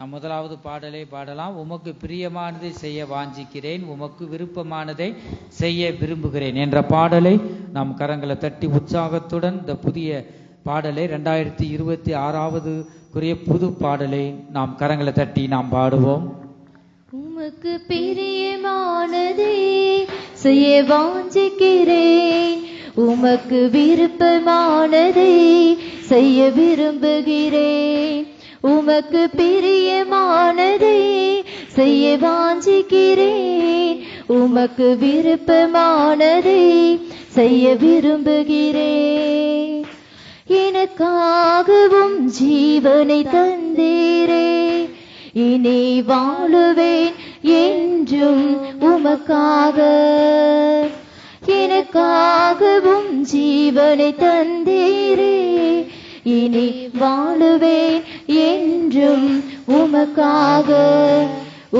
நான் முதலாவது பாடலை பாடலாம். உமக்கு பிரியமானதை செய்ய வாஞ்சிக்கிறேன், உமக்கு விருப்பமானதை செய்ய விரும்புகிறேன் என்ற பாடலை நாம் கரங்களை தட்டி உற்சாகத்துடன் இந்த புதிய பாடலை 2026 புது பாடலை நாம் கரங்களை தட்டி நாம் பாடுவோம். உமக்கு பிரியமானதை செய்ய வாஞ்சிக்கிறேன், உமக்கு விருப்பமானதை செய்ய விரும்புகிறேன். உமக்கு பிரியமானதை செய்ய வாஞ்சிக்கிறேன், உமக்கு விருப்பமானதை செய்ய விரும்புகிறேன். எனக்காகவும் ஜீவனை தந்தீரே, இனி வாழுவேன் என்றும் உமக்காக. எனக்காகவும் ஜீவனை தந்தீரே, இனி வாழுவேன் என்றும் உமக்காக.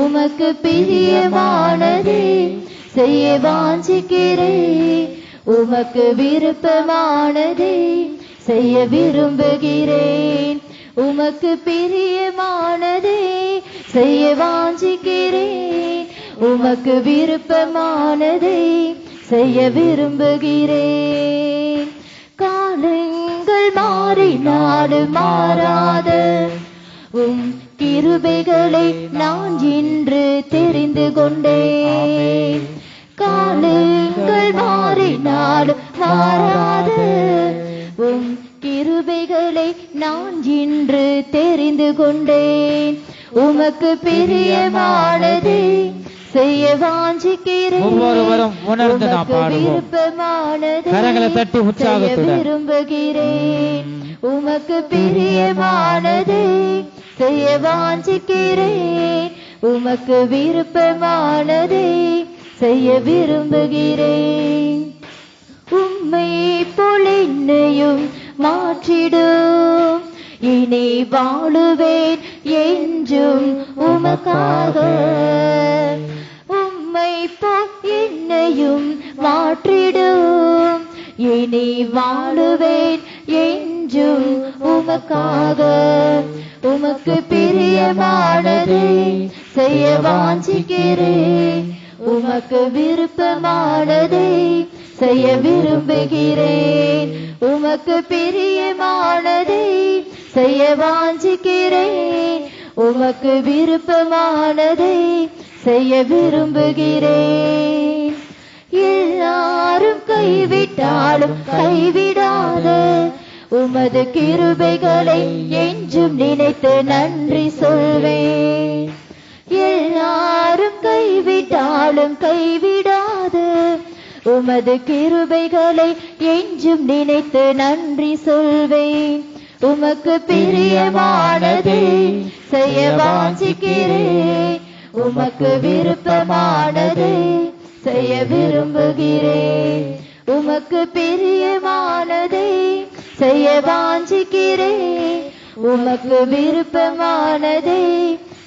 உமக்கு பிரியமானதை செய்ய வாஞ்சிக்கிறேன், உமக்கு விருப்பமானதை செய்ய விரும்புகிறேன். உமக்கு பிரியமானதை செய்ய வாஞ்சிக்கிறேன், உமக்கு விருப்பமானதை செய்ய விரும்புகிறேன். காலங்கள் மாறினாலும் மாறாத கிருபைகளை நான் இன்று தெரிந்து கொண்டேன். காலங்கள் மாறினாலும் மாறாத கிருபைகளை நான் இன்று தெரிந்து கொண்டேன். உமக்கு பிரியமானதை செய்ய வாஞ்சிக்கிறேன், உமக்கு விருப்பமானதை செய்ய விரும்புகிறேன். உமக்கு பிரியமானதை செய்ய வாஞ்சிக்கிறேன், உமக்கு விருப்பமானதை செய்ய விரும்புகிறேன். உம்மை போல் என்னையும் மாற்றிடும், இனி வாழுவேன் என்றும் உமக்காக. உம்மை போல் என்னையும் மாற்றிடும், இனி வாழுவேன் என்றும் உமக்காக. உமக்கு பிரியமானதை செய்ய வாஞ்சிக்கிறேன், உமக்கு விருப்பமானதை செய்ய விரும்புகிறேன். உமக்கு பிரியமானதை செய்ய வாஞ்சிக்கிறேன், உமக்கு விருப்பமானதை செய்ய விரும்புகிறேன். எல்லாரும் கைவிட்டாலும் கைவிடாத உமது கிருபைகளை என்றும் நினைத்து நன்றி சொல்வேன். எல்லாரும் கைவிட்டாலும் கைவிடாத உமது கிருபைகளை என்றும் நினைத்து நன்றி சொல்வேன். உமக்கு பிரியமானதை செய்ய வாஞ்சிக்கிறேன், உமக்கு விருப்பமானதை செய்ய விரும்புகிறேன். உமக்கு பிரியமானதை செய்ய வாஞ்சிக்கிறேன், உமக்கு விருப்பமானதை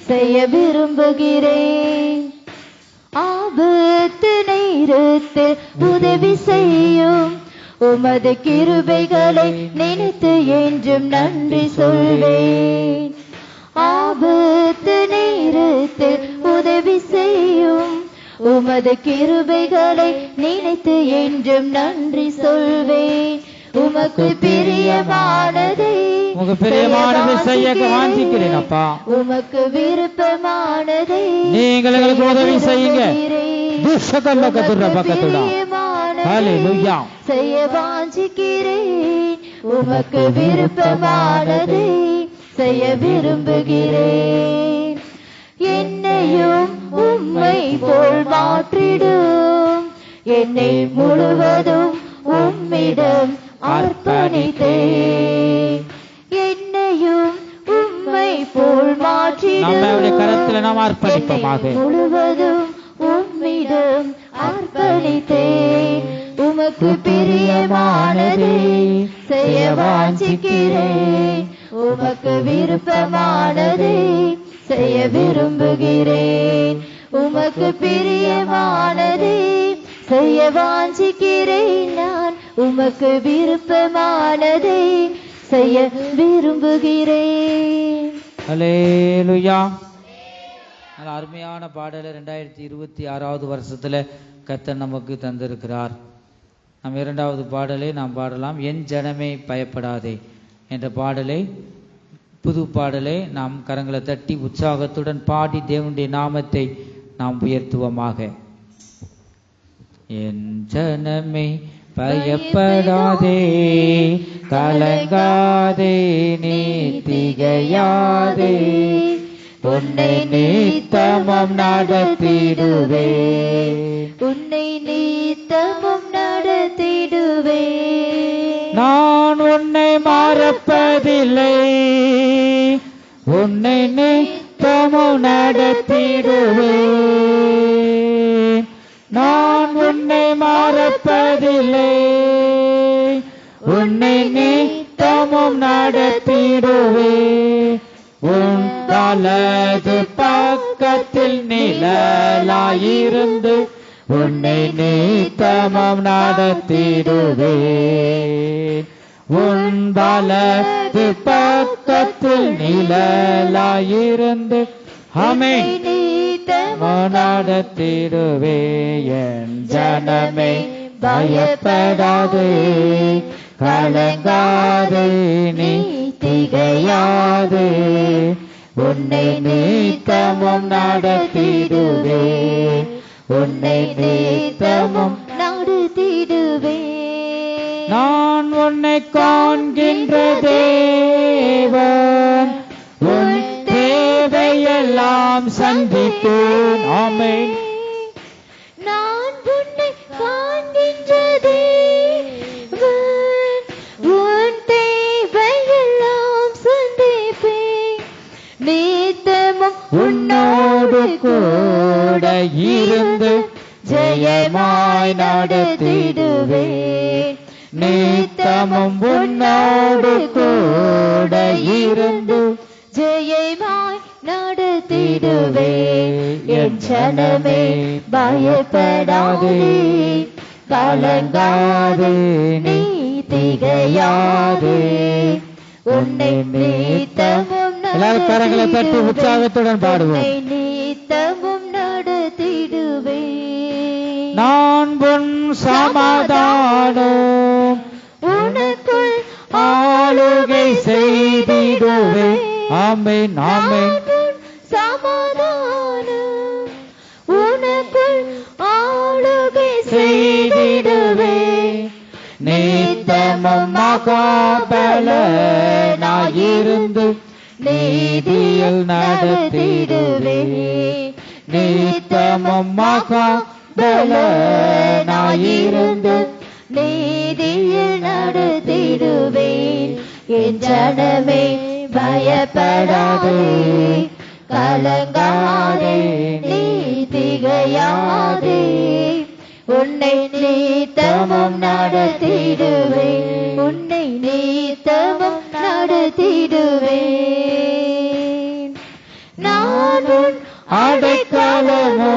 செய்ய விரும்புகிறேன். ஆபத்து நேரத்தில் உதவி செய்யும் உமது கிருபைகளை நினைத்து என்றும் நன்றி சொல்வேன். ஆபத்து நேரத்தில் உதவி செய்யும் உமது கிருபைகளை நினைத்து என்றும் நன்றி சொல்வேன். உமக்கு பிரியமானதை செய்ய வாஞ்சிக்கிறேன் அப்பா, உமக்கு விருப்பமானதை நீங்கள் எங்களுக்கு உதவி செய்யுங்க. செய்ய வாஞ்சிக்கிறேன், உமக்கு விருப்பமானதை செய்ய விரும்புகிறேன். என்னையும் உம்மை போல் மாற்றிடும், என்னை முழுவதும் உம்மிடம் அர்ப்பணித்தேன். என்னையும் உம்மை போல் மாற்றிடும், முழுவதும் உம்மிடம் அர்ப்பணித்தேன். உமக்கு பிரியமானதை செய்ய வாஞ்சிக்கிறேன், உமக்கு விருப்பமானதை செய்ய விரும்புகிறேன். உமக்கு பிரியமானதை செய்ய வாஞ்சிக்கிறேன், நான் உமக்கு விருப்பமானதை செய்ய விரும்புகிறேன். அல்லேலூயா. நல்ல அருமையான பாடலை 2026 வருஷத்துல கர்த்தர் நமக்கு தந்திருக்கிறார். நாம் இரண்டாவது பாடலை நாம் பாடலாம். என் ஜனமே பயப்படாதே என்ற பாடலை, புது பாடலை நாம் கரங்களை தட்டி உற்சாகத்துடன் பாடி தேவனுடைய நாமத்தை நாம் உயர்த்துவோமாக. என் ஜனமே பயப்படாதே, கலங்காதே, நீ திகையாதே, உன்னை நித்தமும் நடத்திடுவே, உன்னை நித்தமும் நடத்திடுவே. நான் உன்னை மறப்பதில்லை, உன்னை நித்தமும் நடத்திடுவே, நான் உன்னை மறப்பதில்லை, உன்னை நித்தமும் நடத்திடுவே. உன் வலது பக்கத்தில் நிழலாயிருந்து உன்னை நித்தமும் நடத்திடுவே. உன் வலது பக்கத்தில் நிழலாயிருந்து ஆமென் நடத்திடுவே. என் ஜனமே பயப்படாதே, கலங்காதே, நீ திகையாதே, உன்னை நித்தமும் நடத்திடுவே, உன்னை நித்தமும் நடத்திடுவே. நான் உன்னை காண்கின்ற தேவன், உன் தேவையெல்லாம் சந்திப்பேன். ஆமென். நான் உன்னை காண்கின்ற தேவன், உன் தேவையெல்லாம் சந்திப்பேன். நித்தமும் உன்னோடு கூட இருந்து ஜெயமாய் நடத்திடுவேன். நித்தமும் உன்னோடு கூட இருந்து ஜெயமாய் நடத்திடுவே. என் ஜனமே பயப்படாதே, கலங்காதே, நீ திகையாதே, உன்னை நித்தமும் எல்லாரும் கரங்களை தட்டி உற்சாகத்துடன் பாடுவோம். உன்னை நித்தமும் நடத்திடுவே. நான் உன் சமாதானம் உனக்குள் ஆளுகை செய்திடுவே. ஆமென் ஆமென். சமாதானம் உனக்குள் ஆளுகை செய்திடுவே. நித்தமும் மகாபலனாயிருந்து நீதியில் நடத்திடுவே. நித்தமும் மகாபலனாயிருந்து நீதியில் நடத்திடுவே. என் ஜனமே பயப்படாதே, கலங்காதே, நீ திகையாதே, உன்னை நித்தமும் நடத்திடுவே, உன்னை நித்தமும் நடத்திடுவே. நான் உன் அடைக்கலமோ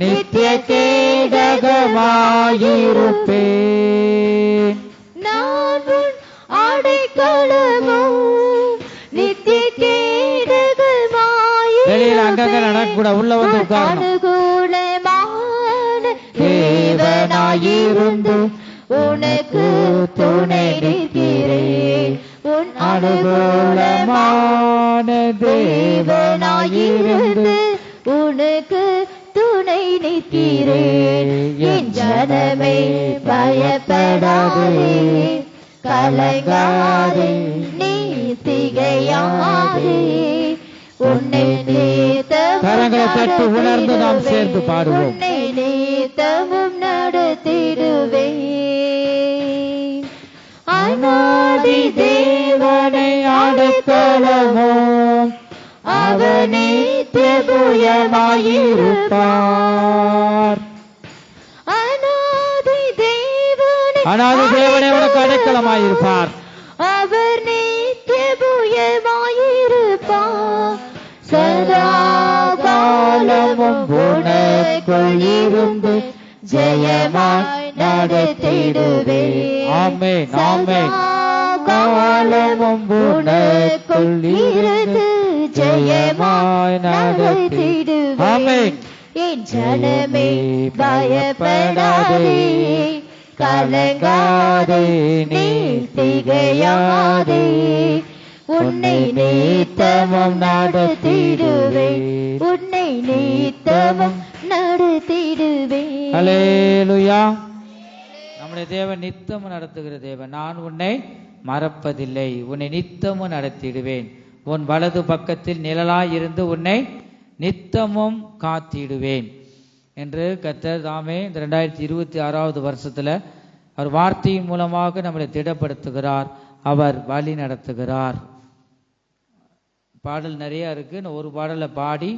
நித்திய கேடகமாயிருப்பேன். நான் உன் அடைக்கலமோ நித்திய கேடகமாயிருப்பேன். வெளியில் அங்கங்க நடக்கூட உள்ள வந்து உட்காரணும். அனுகூலமான தேவனாயிருந்து உனக்கு துணை நிற்கிறேன். உன் அனுகூலமான தேவனாயிருந்து உனக்கு துணை நிற்கிறேன். என் ஜனமே பயப்படாதே, கலங்காதே, நீ திகையாதே, உன்னை நித்தமும் கரங்களை தட்டி உணர்ந்து நாம் சேர்ந்து பாடுவோம். உன்னை நித்தமும் நடத்திடுவே. அநாதி தேவனை அடைக்கலமோ அவர் நித்திய புயமாயிருப்பார். அநாதி தேவனை உனக்கு அடைக்கலமாயிருப்பார். அவர் நித்திய புயமாயிருப்பார். சதா காலமும் உனக்குள் இருந்து ஜெயமாய் நடத்திடுவே. ஆமென் ஆமென். காலமும் உனக்குள் இருந்து நடத்திடுவேன். ஆமென். என் ஜனமே பயப்படாதே, கலங்காதே, நீ திகையாதே, உன்னை நித்தமும் நடத்திடுவேன், உன்னை நித்தமும் நடத்திடுவேன். அல்லேலூயா. நம்முடைய தேவன் நித்தமும் நடத்துகிற தேவன். நான் உன்னை மறப்பதில்லை, உன்னை நித்தமும் நடத்திடுவேன், உன் வலது பக்கத்தில் நிழலாய் இருந்து உன்னை நித்தமும் காத்திடுவேன் என்று கர்த்தர் தாமே இந்த 2026வது வருஷத்துல அவர் வார்த்தையின் மூலமாக நம்மளை திடப்படுத்துகிறார், அவர் வழி நடத்துகிறார். பாடல் நிறைய இருக்கு. ஒரு பாடலை பாடி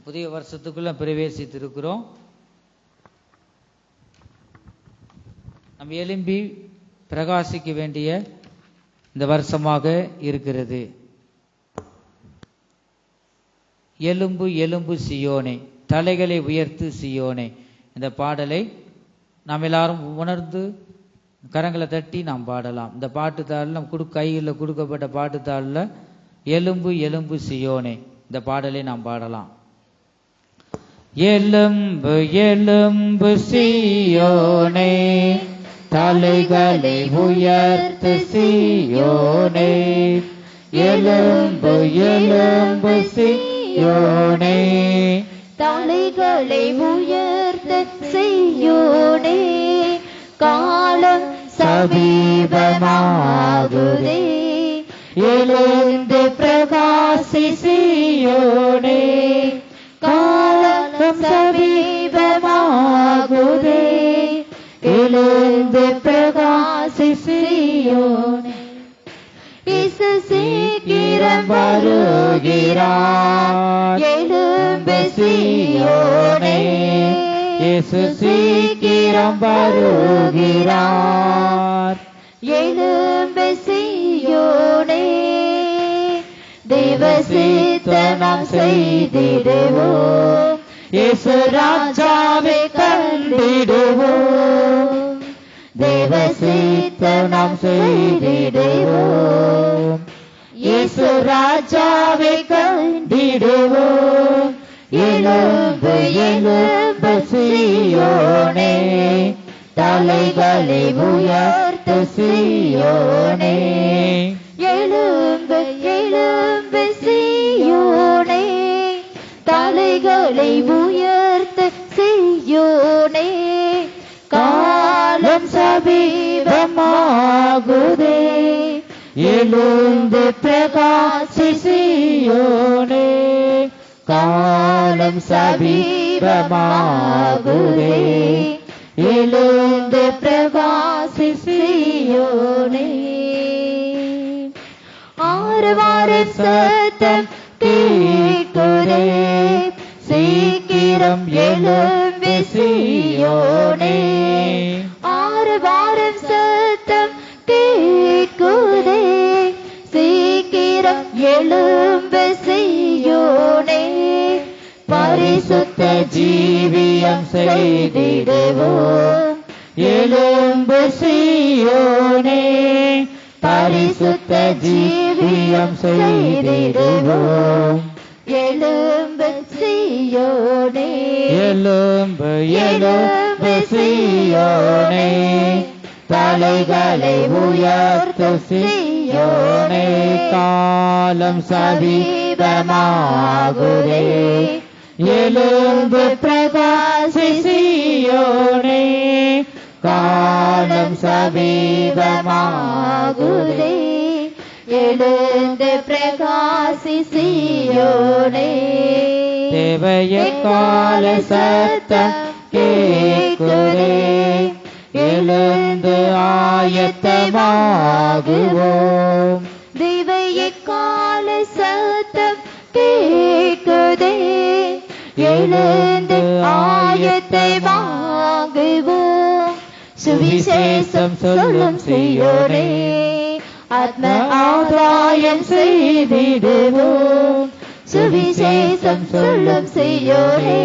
புதிய வருஷத்துக்குள்ள பிரவேசித்து இருக்கிறோம். நம்ம எழும்பி பிரகாசிக்க வேண்டிய இந்த வருஷமாக இருக்கிறது. எலும்பு எலும்பு சியோனே, தலைகளை உயர்த்து சியோனே. இந்த பாடலை நாம் எல்லாரும் உணர்ந்து கரங்களை தட்டி நாம் பாடலாம். இந்த பாட்டுத்தாளில் நம்ம கையில் கொடுக்கப்பட்ட பாட்டுத்தாளில் எலும்பு எலும்பு சியோனே இந்த பாடலை நாம் பாடலாம். எலும்பு எலும்பு சியோனே, தலைகளை உயர்த்து சியோனே, எலும்பு எலும்பு சியோனே, தலைகளை உயர்த்த சியோனே, காலம் சமீபமாகுதே, எழுந்து பிரகாசி சியோனே, காலம் சமீபமாகுதே, எழுந்து பிரகாசி சியோனே. இயேசு சீக்கிரம் வருகிறார், எழும்பு சியோனே, இயேசு சீக்கிரம் வருகிறார், எழும்பு சியோனே, தேவ சித்தம் செய்திடுவோம், இயேசு ராஜாவை கண்டிடுவோம், தேவ சித்தம் செய்திடுவோம், இயேசு ராஜாவை கண்டிடுவோம். எழும்பு எழும்பு சியோனே, தலைகளை உயர்த்து சியோனே, எழும்பு எழும்பு சியோனே, தலைகளை உயர்த்து சியோனே, காலம் சமீபமாகுதே, எழுந்து பிரகாசி சியோனே, காலம் சமீபமாகுதே, எழுந்து பிரகாசி சியோனே. ஆரவார சத்தம் கேட்குதே, சீக்கிரம் எழும்பு சியோனே, ஆரவாரம் சத்தம் கேட்குதே, சீக்கிரம் எழும்பு சியோனே, பரிசுத்த ஜீவியம் செய்திடுவோம், எழும்பு சியோனே, பரிசுத்த ஜீவியம் செய்திடுவோம், எழும்பு சியோனே, எழும்பு எழும்பு சியோனே, தலைகளை உயர்த்து சியோனே, காலம் சமீபமாகுதே, எழுந்து பிரகாசி சியோனே, காலம் சமீபமாகுதே, எழுந்து பிரகாசி சியோனே. தேவைய கால சத்தம் கேட்குதே, எழுந்து ஆயத்தமாகுவோம், தெய்வய கால சத்தம் கேட்குதே, எழுந்து ஆயத்தமாகுவோம், சுவிசேஷம் சொல்லும் சியோனே, ஆத்ம ஆதாயம் செய்திடுவோம், சுவிசேஷம் சொல்லும் சியோனே,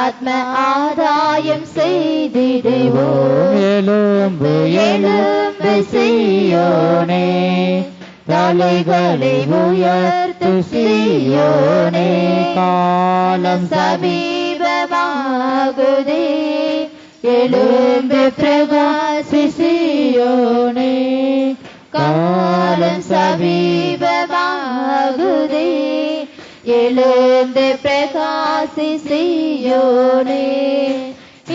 ஆத்ம ஆதாயம் செய்திடுவோம், எழும்பு எழும்பு சியோனே, தலைகளை உயர்த்து சீயோனே. காலம் சமீபமாகுதே, எழுந்து பிரகாசி சீயோனே. காலம் சமீபமாகுதே, எழுந்து பிரகாசி சீயோனே.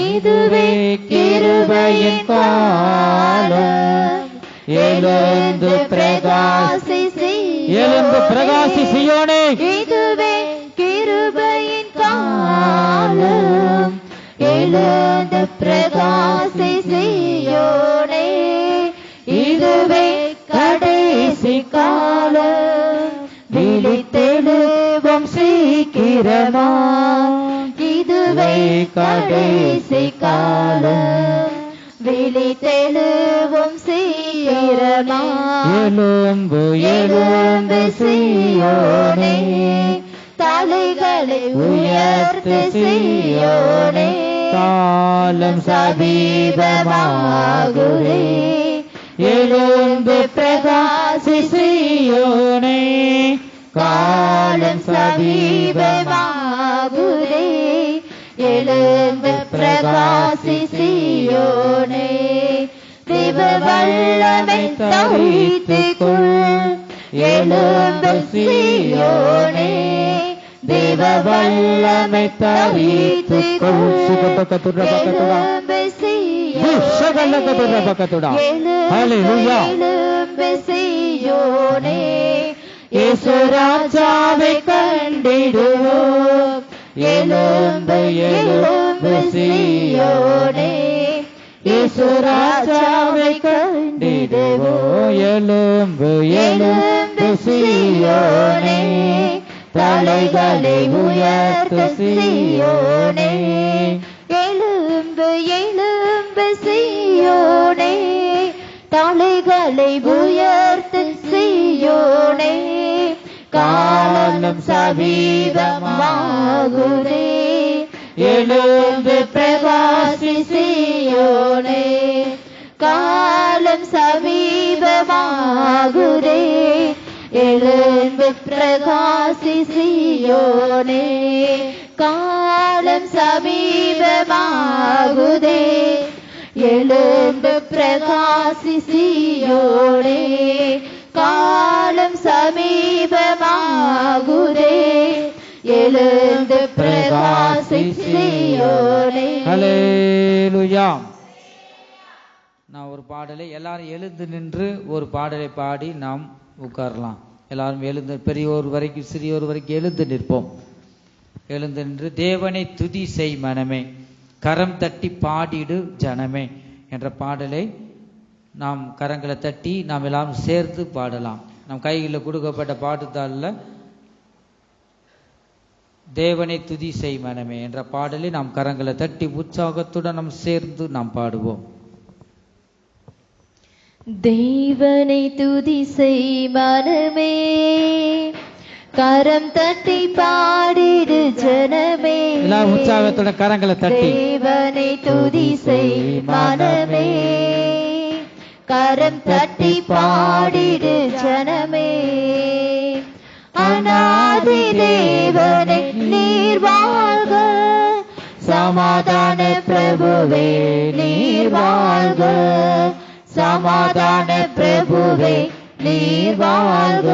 இதுவே கிருபையின் காலம், எழுந்து பிரகாசி சீயோனே. இதுவே கிருபையின் காலம், எழுந்து பிரகாசி சீயோனே. இதுவே கடைசி காலம், விழித்தெழுவோம் சீக்கிரமா. இதுவே கடைசி காலம், விழித்தெழுவோம் சீக்கிரமா. எழும்பு எழும்பு சீயோனே, தலைகளை உயர்த்து சீயோனே. காலம் சமீபமாகுதே, எழுந்து பிரகாசி சீயோனே. காலம் சமீபமாகுதே, எழுந்து பிரகாசி சீயோனே. தேவ வல்லமை தரித்துக்கொள், எழுந்து சீயோனே. தேவ வல்லமை தரித்துக்கொள், எழுந்து சீயோனே. இயேசு ராஜாவை கண்டிடுவோம், எழுந்து எழுந்து சீயோனே. இயேசு ராஜாவை கண்டிடுவோம், எழுந்து எழுந்து சீயோனே. தலைகளை உயர்த்து சீயோனே. எழும்பு எழும்பு சீயோனே, தலைகளை உயர்த்து சீயோனே. காலம் சமீபமாகுதே, எழுந்து பிரகாசி சீயோனே. காலம் சமீபமாகுதே, எழுந்து பிரகாசி சீயோனே. காலம் சமீபமாகுதே, எழுந்து பிரகாசி சீயோனே. காலம் சமீபமாகுதே, எழுந்து பிரகாசி சீயோனே. ஹல்லேலூயா. நான் ஒரு பாடலை எல்லாரும் எழுந்து நின்று ஒரு பாடலை பாடி நாம் உட்காரலாம். எல்லாரும் எழுந்து, பெரியோர் வரைக்கும் சிறியோர் வரைக்கும் எழுந்து நிற்போம். எழுந்து நின்று தேவனை துதி செய் மனமே, கரம் தட்டி பாடிடு ஜனமே என்ற பாடலை நாம் கரங்களை தட்டி நாம் எல்லாரும் சேர்ந்து பாடலாம். நம் கைகளில் கொடுக்கப்பட்ட பாட்டுத்தாளில் தேவனை துதி செய் மனமே என்ற பாடலை நாம் கரங்களை தட்டி உற்சாகத்துடன் நாம் சேர்ந்து நாம் பாடுவோம். தேவனை துதி செய் மனமே, கரம் தட்டி பாடிடு ஜனமே. எல்லாரும் உற்சாகத்துடன் கரங்களை தட்டி தேவனை துதி செய் மனமே, கரம் தட்டி பாடிடு ஜனமே. அநாதி தேவனை நீர் வாழ்க, சமாதான பிரபுவே நீர் வாழ்க. சமாதான பிரபுவே நீர் வாழ்க.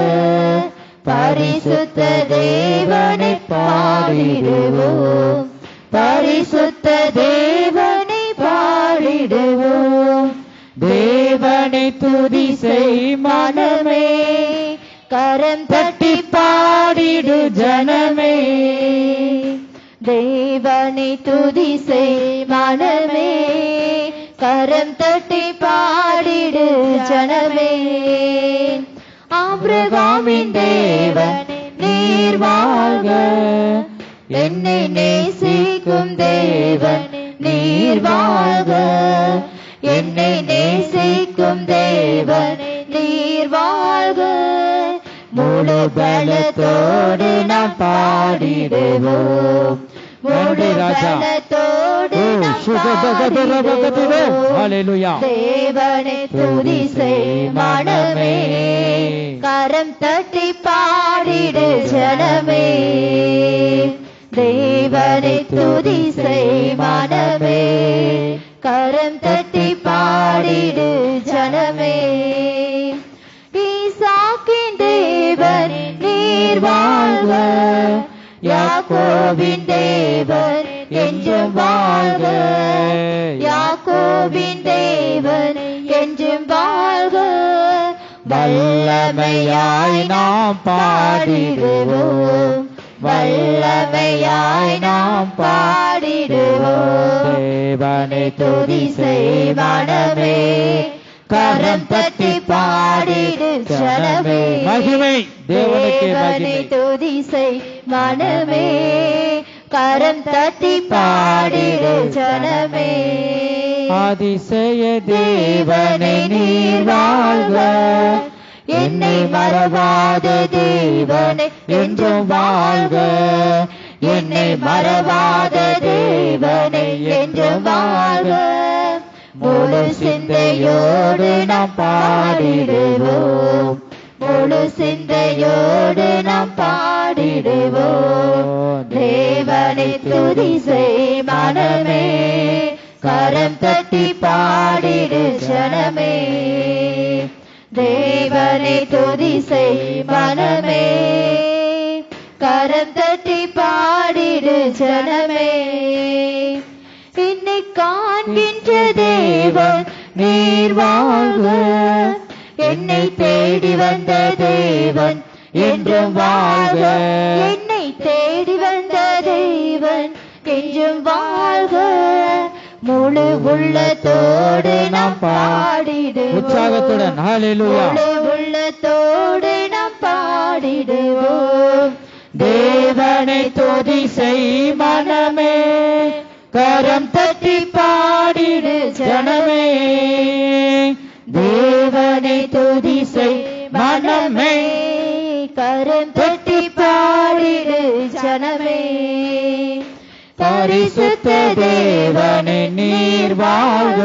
பரிசுத்த தேவனை பாடிடுவோம், பரிசுத்த தேவனை பாடிடுவோம். தேவனை துதி செய் மனமே, கரம் தட்டி பாடிடு ஜனமே. தேவனை துதி செய் மனமே, கரம் தட்டி பாடிடு ஜனமே. ஆபிரகாமின் தேவன் நீர் வாழ்க, என்னை நேசிக்கும் தேவன் நீர் வாழ்க. என்னை நேசிக்கும் தேவன் நீர் வாழ்க. முழு பலத்தோடு நாம் பாடிடுவோம், முழு பலத்தோடு தேவனை துதி செய் மனமே, கரம் தட்டி பாடிடு ஜனமே. தேவனை துதி செய் மனமே, கரம் தட்டி பாடிடு ஜனமே. ஈசாக்கின் தேவன் நீர் வாழ்க, யாக்கோபின் தேவன் என்றும் வாழ்க, யாக்கோபின் தேவன் என்றும் வாழ்க. வல்லமையாய் நாம் பாடிடுவோம், வல்லமையாய் நாம் பாடிடுவோம். தேவனை துதி செய் மனமே, கரம் தட்டி பாடிடு ஜனமே. மகிமை தேவனை துதி செய் மனமே, கரம் தட்டி பாடிடு ஜனமே. அதிசய தேவனை நீர் வாழ்க, என்னை மறவாத தேவனை என்றும் வாழ்க, என்னை மறவாத தேவனை என்றும் வாழ்க. முழு சிந்தையோடு நாம் பாடிடுவோம், முழு சிந்தையோடு நாம் பாடிடுவோம். தேவனை துதி செய் மனமே, கரம் தட்டி பாடிடு ஜனமே. தேவனை துதி செய் மனமே, கரம் தட்டி பாடிடு ஜனமே. என்னை காண்கின்ற தேவன் நீர் வாழ்க, என்னை தேடி வந்த தேவன் என்றும் வாழ்க, என்னை தேடி வந்த தேவன் என்றும் வாழ்க. முழு உள்ளத்தோடு நாம் பாடிடுவோம், உற்சாகத்துடன் ஹல்லேலூயா. முழு உள்ளத்தோடு நாம் பாடிடுவோம். தேவனை துதி செய் மனமே, கரம் தட்டி பாடிடு ஜனமே. தேவனை துதி செய் மனமே, கரம் தட்டி பாடிடு ஜனமே. பரிசுத்த தேவனை நீர் வாழ்க,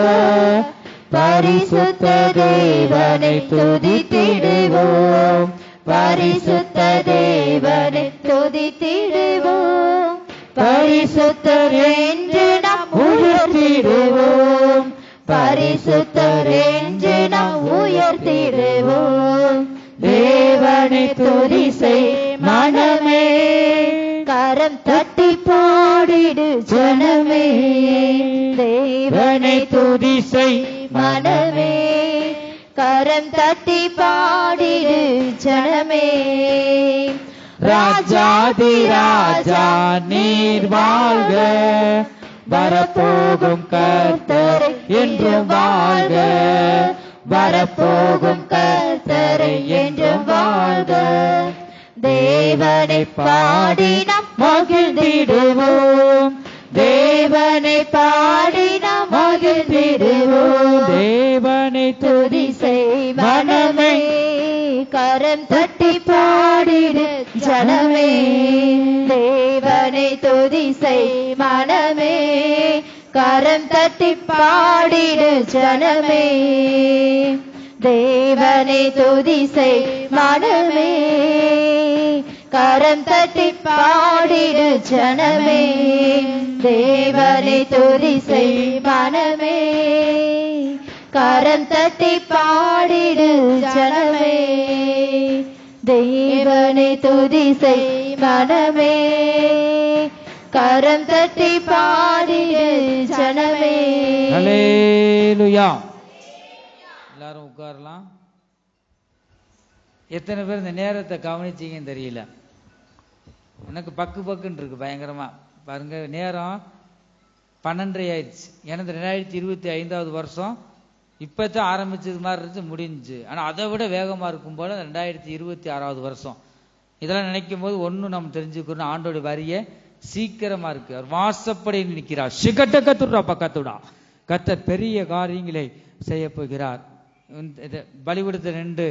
பரிசுத்த தேவனை துதித்திடுவோம், பரிசுத்த தேவனை துதித்திடுவோம். பரிசுத்தர் என்று நாம் உயர்த்திடுவோம், பரிசுத்தர் என்று நாம் உயர்த்திடுவோம். தேவனை துதி செய் மனமே, கரம் தட்டி பாடிடு ஜனமே. தேவனை துதி செய் மனமே, கரம் தட்டி பாடிடு ஜனமே. ராஜாதி ராஜா நீர் வாழ்க, வரப்போகும் கர்த்தர் என்றும் வாழ்க, வரப்போகும் கர்த்தர் என்றும் வாழ்க. தேவனை பாடி நாம் மகிழ்ந்திடுவோம், தேவனை பாடி நாம் மகிழ்ந்திடுவோம். தேவனை துதி செய் மனமே, கரம் தட்டி பாடிடு ஜனமே. தேவனை துதி செய் மனமே, கரம் தட்டி பாடிடு ஜனமே. தேவனை துதி செய் மனமே, கரம் தட்டி பாடிடு ஜனமே. தேவனை துதி செய் மனமே, கரம் தட்டி பாடிடு ஜனமே. தேவனை துதி செய் மனமே, கரம் தட்டி பாடிடு ஜனமே. ஹல்லேலூயா. எல்லாரும் உட்காரலாம். எத்தனை பேர் இந்த நேரத்தை கவனிச்சீங்கன்னு தெரியல. எனக்கு பக்குன்னு இருக்கு பயங்கரமா. பாருங்க, நேரம் 12:30 ஆயிடுச்சு. எனக்கு 2025 வருஷம் இப்பதான் ஆரம்பிச்சது மாதிரி இருந்துச்சு, முடிஞ்சு. ஆனா அதை விட வேகமா இருக்கும் போல 2026 வருஷம். இதெல்லாம் நினைக்கும் போது ஒன்னும் நம்ம தெரிஞ்சுக்கணும், ஆண்டோட வரிய சீக்கிரமா இருக்கு. அவர் வாசப்படி நிற்கிறார். சிகட்ட கத்துடா பக்கத்துடா. கர்த்தர் பெரிய காரியங்களை செய்ய போகிறார். பலிவிடுத்த நின்று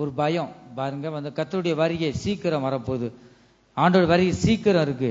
ஒரு பயம் பாருங்க, அந்த கர்த்தருடைய வரியை சீக்கிரம் வரப்போகுது. ஆண்டோட வரி சீக்கிரம் இருக்கு.